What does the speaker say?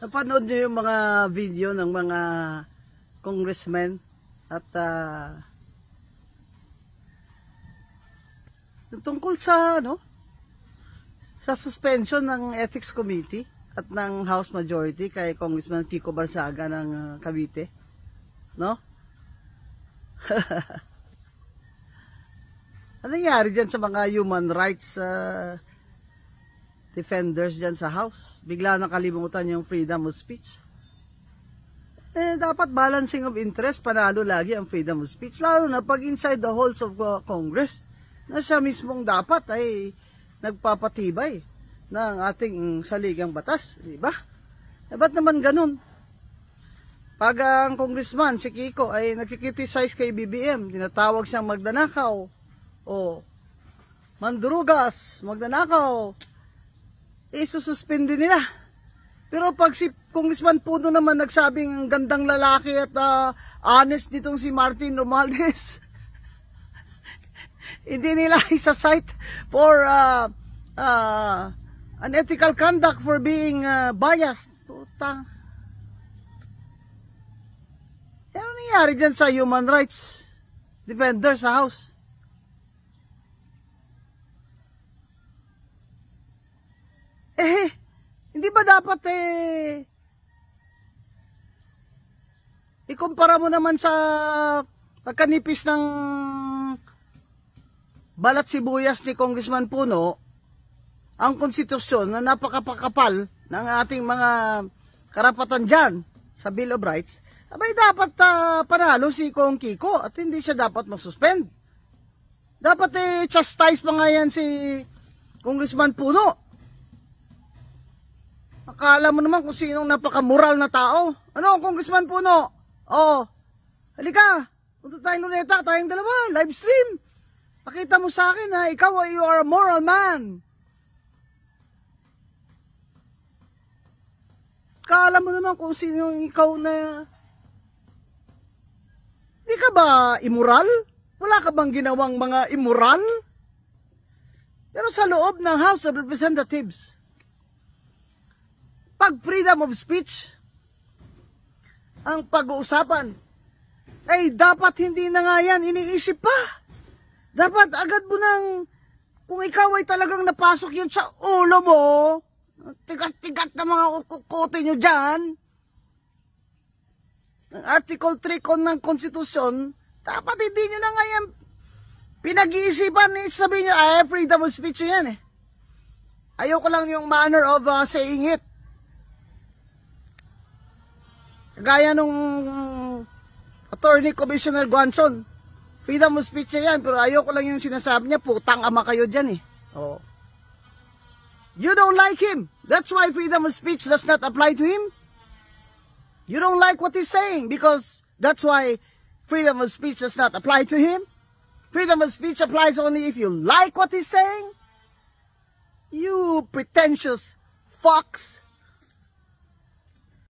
Napanood nyo yung mga video ng mga congressmen at tungkol sa sa suspension ng Ethics Committee at ng House Majority kay Congressman Kiko Barsaga ng Cavite, no? Ano nangyari dyan sa mga human rights defenders dyan sa House? Bigla nakalimutan yung freedom of speech. Dapat balancing of interest, panalo lagi ang freedom of speech. Lalo na pag inside the halls of Congress, na siya mismong dapat ay nagpapatibay ng ating saligang batas. Diba? Ba't naman ganun? Pag ang congressman, si Kiko, ay nagkikriticize kay BBM, tinatawag siyang magdanakaw, o mandurugas, magnanakaw, isususpindi nila. Pero pag si Congressman Puno naman nagsabing gandang lalaki at honest nitong si Martin Romualdez, hindi nila isa-cite for unethical conduct for being biased. Putang. Ano nangyari dyan sa human rights defender sa House? Hindi ba dapat ikumpara mo naman sa pagkanipis ng balat sibuyas ni Congressman Puno ang konstitusyon na napakapakapal ng ating mga karapatan dyan sa Bill of Rights? Abay dapat panalo si Kong Kiko at hindi siya dapat mag-suspend. Dapat chastise pa nga yan si Congressman Puno. Akala mo naman kung sinong napaka-moral na tao. Ano, Congressman Puno? Oo. Halika. Punta tayong luneta, tayong dalawa. Live stream. Pakita mo sa akin na ikaw ay you are a moral man. Akala mo naman kung sinong ikaw na... Hindi ka ba immoral? Wala ka bang ginawang mga immoral? Pero sa loob ng House of Representatives, pag freedom of speech ang pag-uusapan, ay dapat hindi na nga yan iniisip pa. Dapat agad mo nang, kung ikaw ay talagang napasok yun sa ulo mo, tigat-tigat na mga kukote nyo dyan, ang Article 3 ng Konstitusyon, dapat hindi nyo na nga yan pinag-iisipan, sabihin nyo, freedom of speech yan Ayoko lang yung manner of saying it. Gaya nung Attorney Commissioner Guanzon, freedom of speech yan, pero ayoko lang yung sinasabi niya, putang ama kayo dyan Oh. You don't like him. That's why freedom of speech does not apply to him. You don't like what he's saying because that's why freedom of speech does not apply to him. Freedom of speech applies only if you like what he's saying. You pretentious fox.